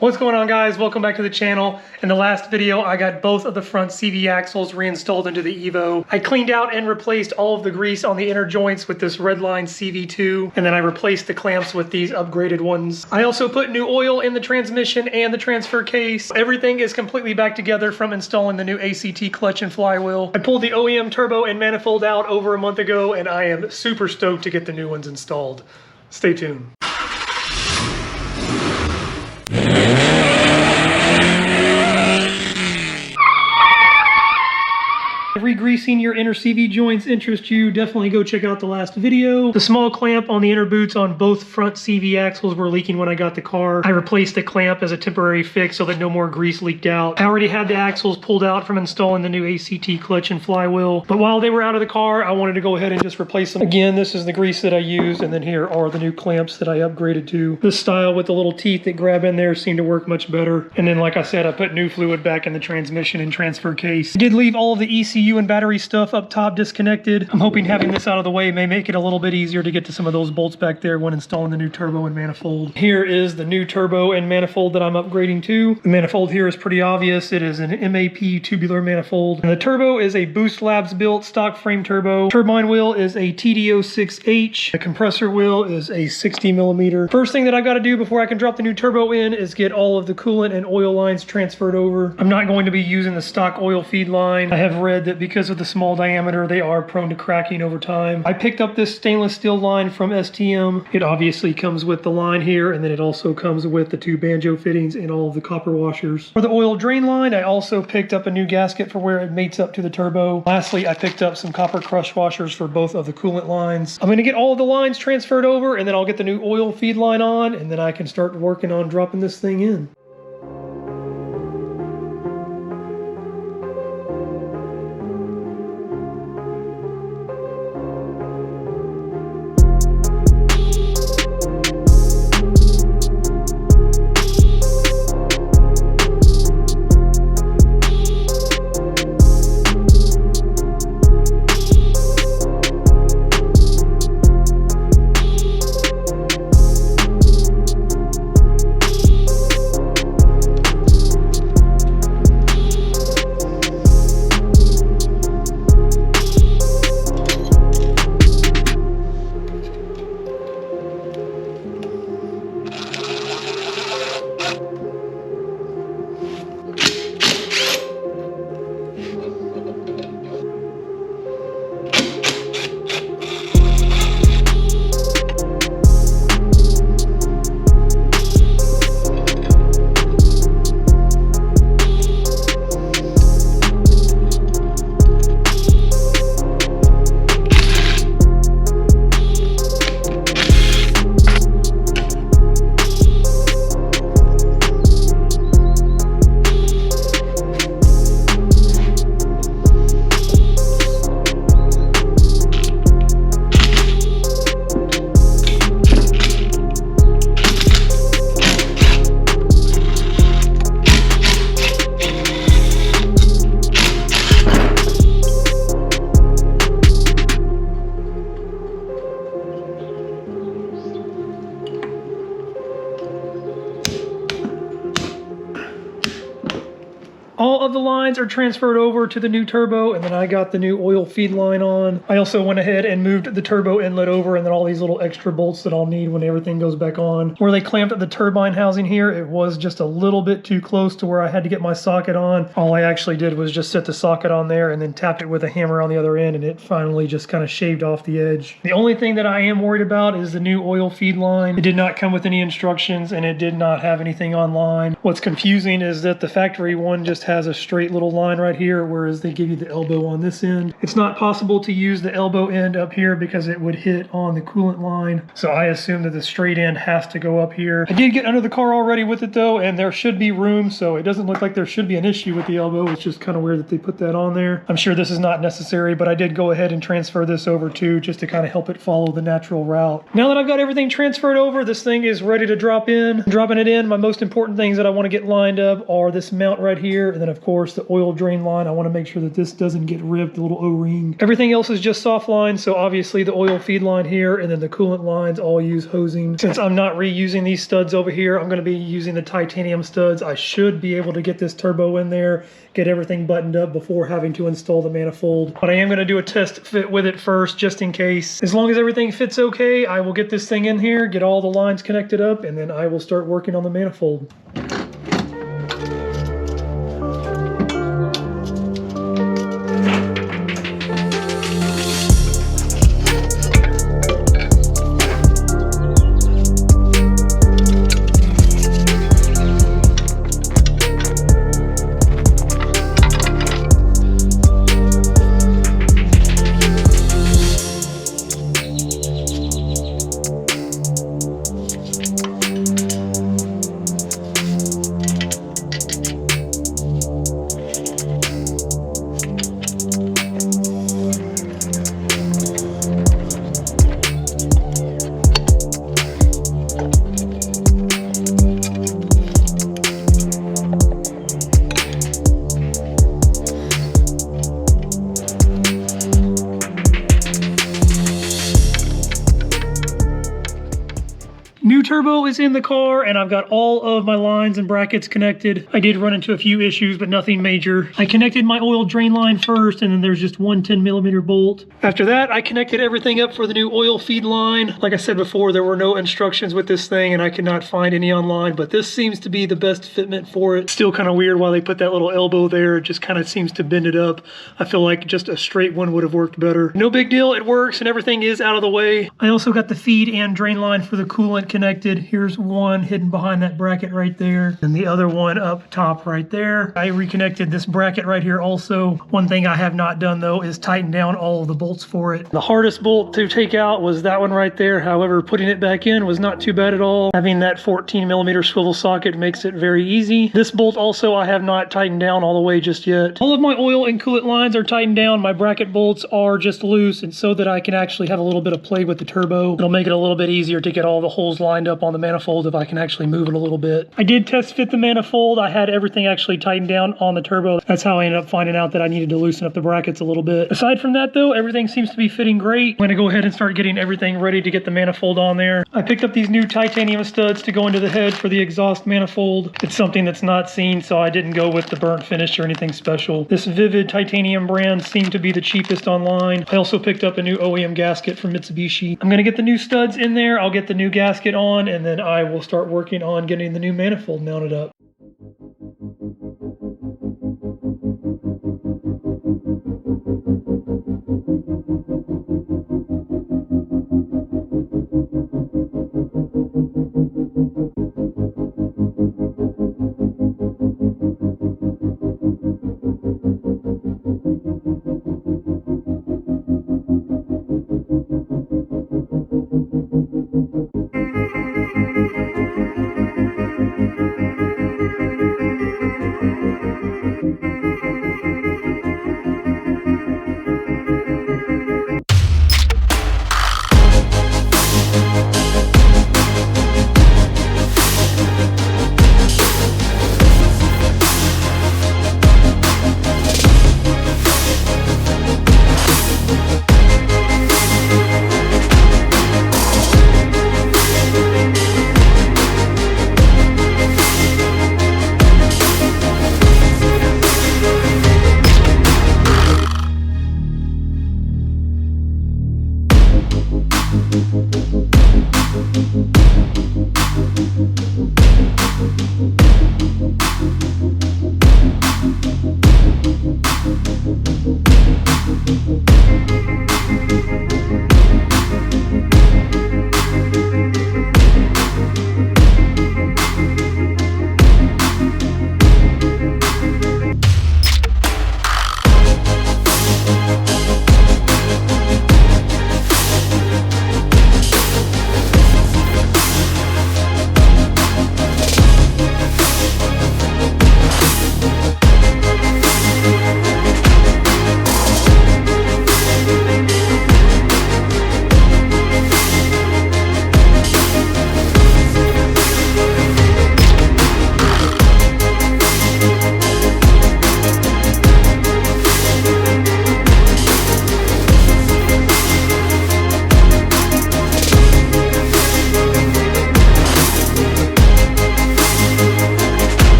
What's going on, guys? Welcome back to the channel. In the last video, I got both of the front CV axles reinstalled into the EVO. I cleaned out and replaced all of the grease on the inner joints with this Redline CV2, and then I replaced the clamps with these upgraded ones. I also put new oil in the transmission and the transfer case. Everything is completely back together from installing the new ACT clutch and flywheel. I pulled the OEM turbo and manifold out over a month ago, and I am super stoked to get the new ones installed. Stay tuned. If re-greasing your inner CV joints interests you, definitely go check out the last video. The small clamp on the inner boots on both front CV axles were leaking when I got the car. I replaced the clamp as a temporary fix so that no more grease leaked out. I already had the axles pulled out from installing the new ACT clutch and flywheel, but while they were out of the car, I wanted to go ahead and just replace them. Again, this is the grease that I used, and then here are the new clamps that I upgraded to. This style with the little teeth that grab in there seemed to work much better. And then, like I said, I put new fluid back in the transmission and transfer case. I did leave all of the ECU and battery stuff up top disconnected. I'm hoping having this out of the way may make it a little bit easier to get to some of those bolts back there when installing the new turbo and manifold. Here is the new turbo and manifold that I'm upgrading to. The manifold here is pretty obvious. It is an MAP tubular manifold. And the turbo is a Boost Labs built stock frame turbo. Turbine wheel is a TD06H. The compressor wheel is a 60mm. First thing that I've got to do before I can drop the new turbo in is get all of the coolant and oil lines transferred over. I'm not going to be using the stock oil feed line. I have read that because of the small diameter, they are prone to cracking over time. I picked up this stainless steel line from STM. It obviously comes with the line here, and then it also comes with the two banjo fittings and all of the copper washers. For the oil drain line, I also picked up a new gasket for where it mates up to the turbo. Lastly, I picked up some copper crush washers for both of the coolant lines. I'm going to get all of the lines transferred over, and then I'll get the new oil feed line on, and then I can start working on dropping this thing in. All of the lines are transferred over to the new turbo, and then I got the new oil feed line on. I also went ahead and moved the turbo inlet over, and then all these little extra bolts that I'll need when everything goes back on. Where they clamped the turbine housing here, it was just a little bit too close to where I had to get my socket on. All I actually did was just set the socket on there and then tapped it with a hammer on the other end, and it finally just kind of shaved off the edge. The only thing that I am worried about is the new oil feed line. It did not come with any instructions, and it did not have anything online. What's confusing is that the factory one just has a straight little line right here, whereas they give you the elbow on this end. It's not possible to use the elbow end up here because it would hit on the coolant line. So I assume that the straight end has to go up here. I did get under the car already with it though, and there should be room, so it doesn't look like there should be an issue with the elbow. It's just kind of weird that they put that on there. I'm sure this is not necessary, but I did go ahead and transfer this over too, just to kind of help it follow the natural route. Now that I've got everything transferred over, this thing is ready to drop in. Dropping it in, my most important things that I want to get lined up are this mount right here, and And then of course the oil drain line, I want to make sure that this doesn't get ripped, the little O-ring. Everything else is just soft lines, so obviously the oil feed line here and then the coolant lines all use hosing. Since I'm not reusing these studs over here, I'm going to be using the titanium studs. I should be able to get this turbo in there, get everything buttoned up before having to install the manifold. But I am going to do a test fit with it first, just in case. As long as everything fits okay, I will get this thing in here, get all the lines connected up, and then I will start working on the manifold. New turbo is in the car and I've got all of my lines and brackets connected. I did run into a few issues, but nothing major. I connected my oil drain line first, and then there's just one 10mm bolt. After that, I connected everything up for the new oil feed line. Like I said before, there were no instructions with this thing and I could not find any online, but this seems to be the best fitment for it. Still kind of weird why they put that little elbow there. It just kind of seems to bend it up. I feel like just a straight one would have worked better. No big deal, it works and everything is out of the way. I also got the feed and drain line for the coolant connected. Here's one hidden behind that bracket right there, and the other one up top right there. I reconnected this bracket right here also. One thing I have not done though is tighten down all of the bolts for it. The hardest bolt to take out was that one right there. However, putting it back in was not too bad at all. Having that 14mm swivel socket makes it very easy. This bolt also I have not tightened down all the way just yet. All of my oil and coolant lines are tightened down. My bracket bolts are just loose, and so that I can actually have a little bit of play with the turbo. It'll make it a little bit easier to get all the holes lined up on the manifold if I can actually move it a little bit. I did test fit the manifold. I had everything actually tightened down on the turbo. That's how I ended up finding out that I needed to loosen up the brackets a little bit. Aside from that though, everything seems to be fitting great. I'm going to go ahead and start getting everything ready to get the manifold on there. I picked up these new titanium studs to go into the head for the exhaust manifold. It's something that's not seen, so I didn't go with the burnt finish or anything special. This Vivid titanium brand seemed to be the cheapest online. I also picked up a new OEM gasket from Mitsubishi. I'm going to get the new studs in there. I'll get the new gasket on, and then I will start working on getting the new manifold mounted up.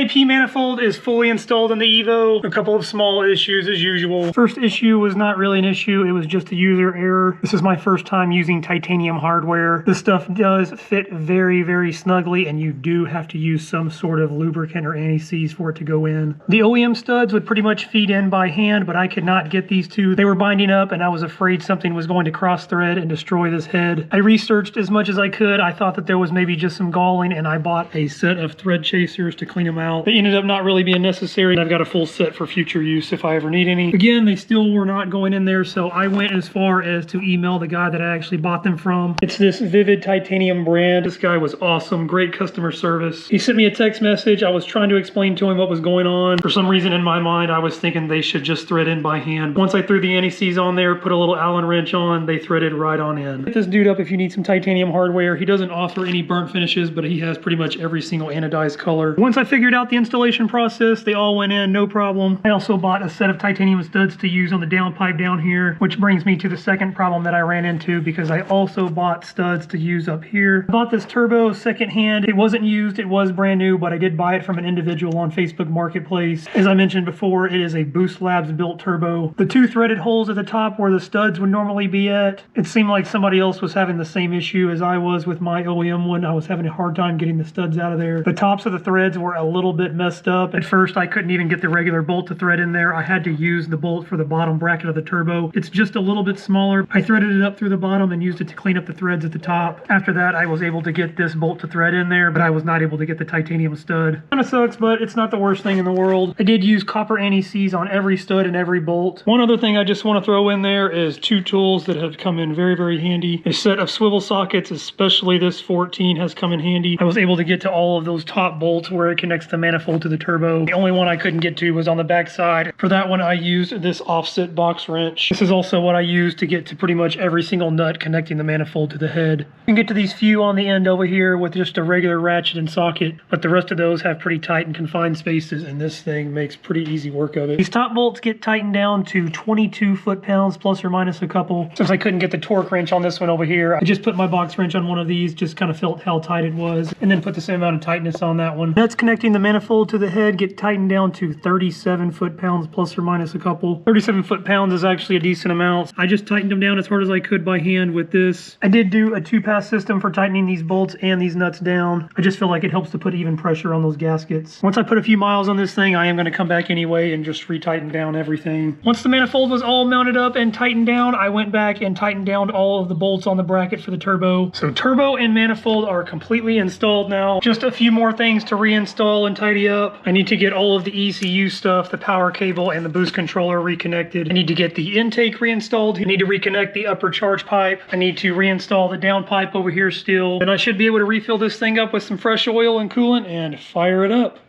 VIP manifold is fully installed in the EVO. A couple of small issues as usual. First issue was not really an issue, it was just a user error. This is my first time using titanium hardware. This stuff does fit very, very snugly, and you do have to use some sort of lubricant or anti-seize for it to go in. The OEM studs would pretty much feed in by hand, but I could not get these two. They were binding up and I was afraid something was going to cross thread and destroy this head. I researched as much as I could. I thought that there was maybe just some galling, and I bought a set of thread chasers to clean them out. They ended up not really being necessary. I've got a full set for future use if I ever need any. Again, they still were not going in there, so I went as far as to email the guy that I actually bought them from. It's this Vivid Titanium brand. This guy was awesome, great customer service. He sent me a text message. I was trying to explain to him what was going on. For some reason in my mind, I was thinking they should just thread in by hand. Once I threw the anti-seize on there, put a little Allen wrench on, they threaded right on in. Hit this dude up if you need some titanium hardware. He doesn't offer any burnt finishes, but he has pretty much every single anodized color. Once I figured out the installation process, they all went in, no problem. I also bought a set of titanium studs to use on the downpipe down here, which brings me to the second problem that I ran into, because I also bought studs to use up here. I bought this turbo secondhand. It wasn't used, it was brand new, but I did buy it from an individual on Facebook Marketplace. As I mentioned before, it is a Boost Labs built turbo. The two threaded holes at the top where the studs would normally be at, it seemed like somebody else was having the same issue as I was with my OEM one. I was having a hard time getting the studs out of there. The tops of the threads were a little bit messed up. At first, I couldn't even get the regular bolt to thread in there. I had to use the bolt for the bottom bracket of the turbo. It's just a little bit smaller. I threaded it up through the bottom and used it to clean up the threads at the top. After that, I was able to get this bolt to thread in there, but I was not able to get the titanium stud. Kind of sucks, but it's not the worst thing in the world. I did use copper anti-seize on every stud and every bolt. One other thing I just want to throw in there is two tools that have come in very, very handy. A set of swivel sockets, especially this 14, has come in handy. I was able to get to all of those top bolts where it connects the manifold to the turbo. The only one I couldn't get to was on the back side. For that one, I used this offset box wrench. This is also what I used to get to pretty much every single nut connecting the manifold to the head. You can get to these few on the end over here with just a regular ratchet and socket, but the rest of those have pretty tight and confined spaces, and this thing makes pretty easy work of it. These top bolts get tightened down to 22 foot-pounds plus or minus a couple. Since I couldn't get the torque wrench on this one over here, I just put my box wrench on one of these, just kind of felt how tight it was, and then put the same amount of tightness on that one. Nuts connecting the manifold to the head get tightened down to 37 foot-pounds plus or minus a couple. 37 foot-pounds is actually a decent amount. I just tightened them down as hard as I could by hand with this. I did do a 2-pass system for tightening these bolts and these nuts down. I just feel like it helps to put even pressure on those gaskets. Once I put a few miles on this thing, I am going to come back anyway and just retighten down everything. Once the manifold was all mounted up and tightened down, I went back and tightened down all of the bolts on the bracket for the turbo. So turbo and manifold are completely installed now. Just a few more things to reinstall and tidy up. I need to get all of the ECU stuff, the power cable and the boost controller reconnected. I need to get the intake reinstalled. I need to reconnect the upper charge pipe. I need to reinstall the down pipe over here still. And I should be able to refill this thing up with some fresh oil and coolant and fire it up.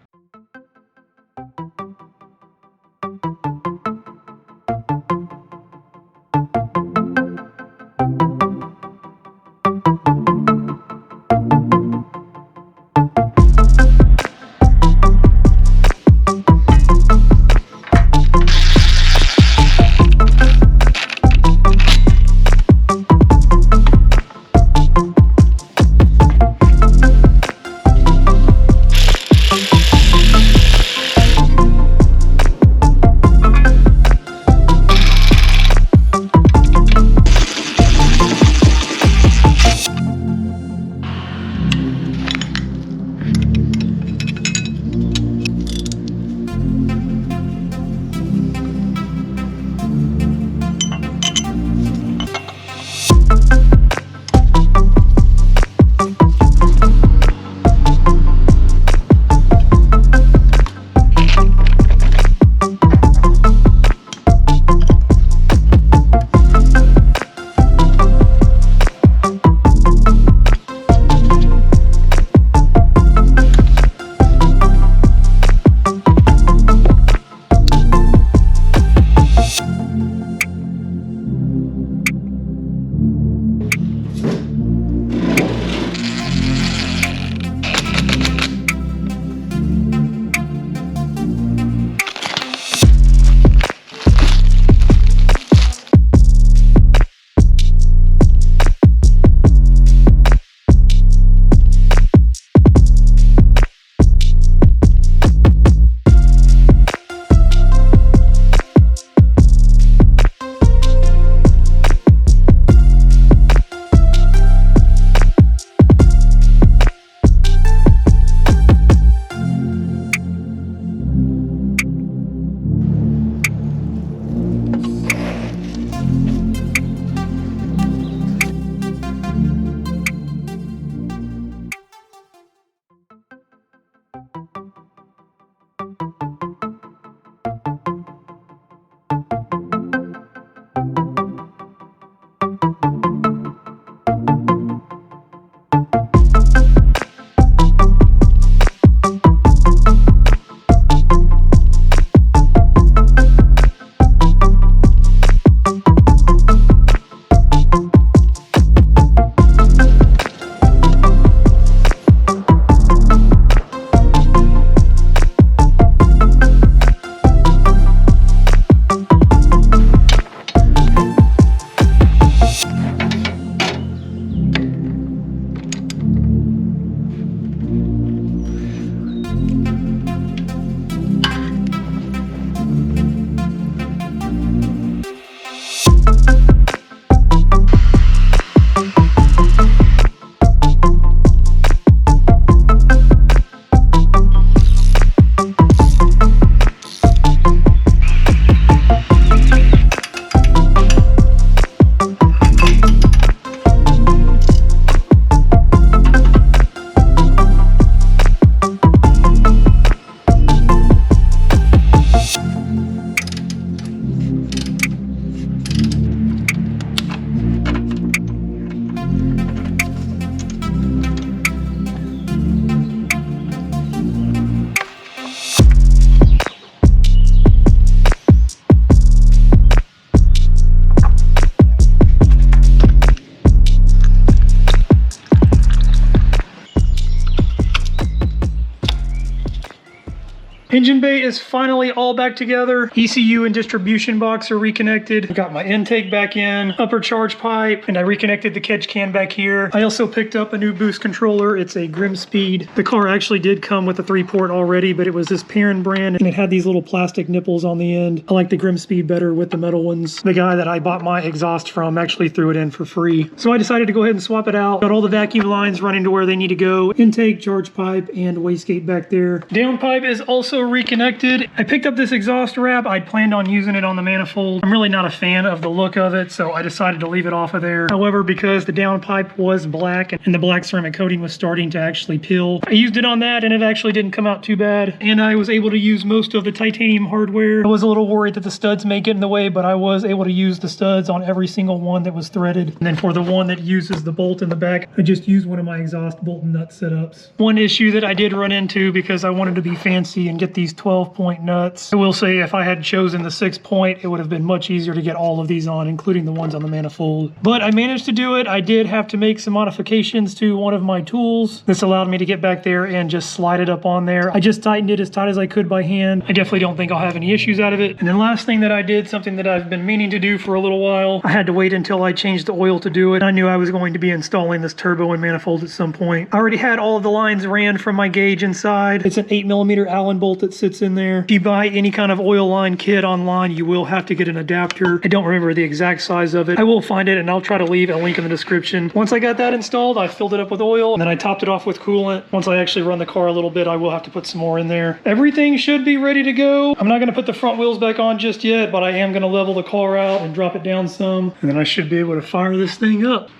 Engine bay is finally all back together. ECU and distribution box are reconnected. I got my intake back in, upper charge pipe, and I reconnected the catch can back here. I also picked up a new boost controller. It's a Grimspeed. The car actually did come with a 3-port already, but it was this Perrin brand, and it had these little plastic nipples on the end. I like the Grimspeed better with the metal ones. The guy that I bought my exhaust from actually threw it in for free. So I decided to go ahead and swap it out. Got all the vacuum lines running to where they need to go. Intake, charge pipe, and wastegate back there. Downpipe is also reconnected. I picked up this exhaust wrap. I'd planned on using it on the manifold. I'm really not a fan of the look of it, so I decided to leave it off of there. However, because the downpipe was black and the black ceramic coating was starting to actually peel, I used it on that and it actually didn't come out too bad. And I was able to use most of the titanium hardware. I was a little worried that the studs may get in the way, but I was able to use the studs on every single one that was threaded. And then for the one that uses the bolt in the back, I just used one of my exhaust bolt and nut setups. One issue that I did run into, because I wanted to be fancy and get these 12-point nuts, I will say if I had chosen the 6-point, it would have been much easier to get all of these on, including the ones on the manifold. But I managed to do it. I did have to make some modifications to one of my tools. This allowed me to get back there and just slide it up on there. I just tightened it as tight as I could by hand. I definitely don't think I'll have any issues out of it. And then last thing that I did, something that I've been meaning to do for a little while, I had to wait until I changed the oil to do it. I knew I was going to be installing this turbo and manifold at some point. I already had all of the lines ran from my gauge inside. It's an 8mm Allen bolt that sits in there. If you buy any kind of oil line kit online, you will have to get an adapter. I don't remember the exact size of it. I will find it and I'll try to leave a link in the description. Once I got that installed, I filled it up with oil and then I topped it off with coolant. Once I actually run the car a little bit, I will have to put some more in there. Everything should be ready to go. I'm not going to put the front wheels back on just yet, but I am going to level the car out and drop it down some, and then I should be able to fire this thing up.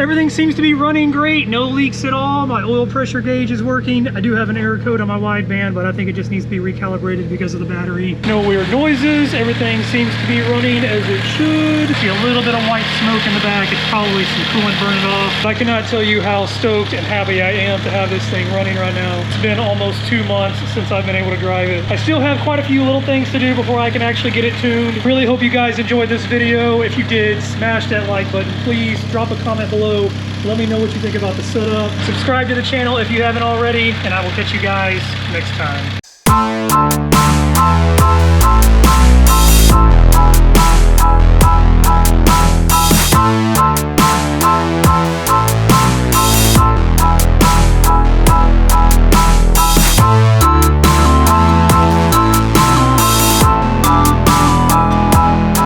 Everything seems to be running great, no leaks at all. My oil pressure gauge is working. I do have an error code on my wideband, but I think it just needs to be recalibrated because of the battery. No weird noises. Everything seems to be running as it should. See a little bit of white smoke in the back. It's probably some coolant burning off. I cannot tell you how stoked and happy I am to have this thing running right now. It's been almost 2 months since I've been able to drive it. I still have quite a few little things to do before I can actually get it tuned. Really hope you guys enjoyed this video. If you did, smash that like button. Please drop a comment below. Let me know what you think about the setup. Subscribe to the channel if you haven't already, and I will catch you guys next time.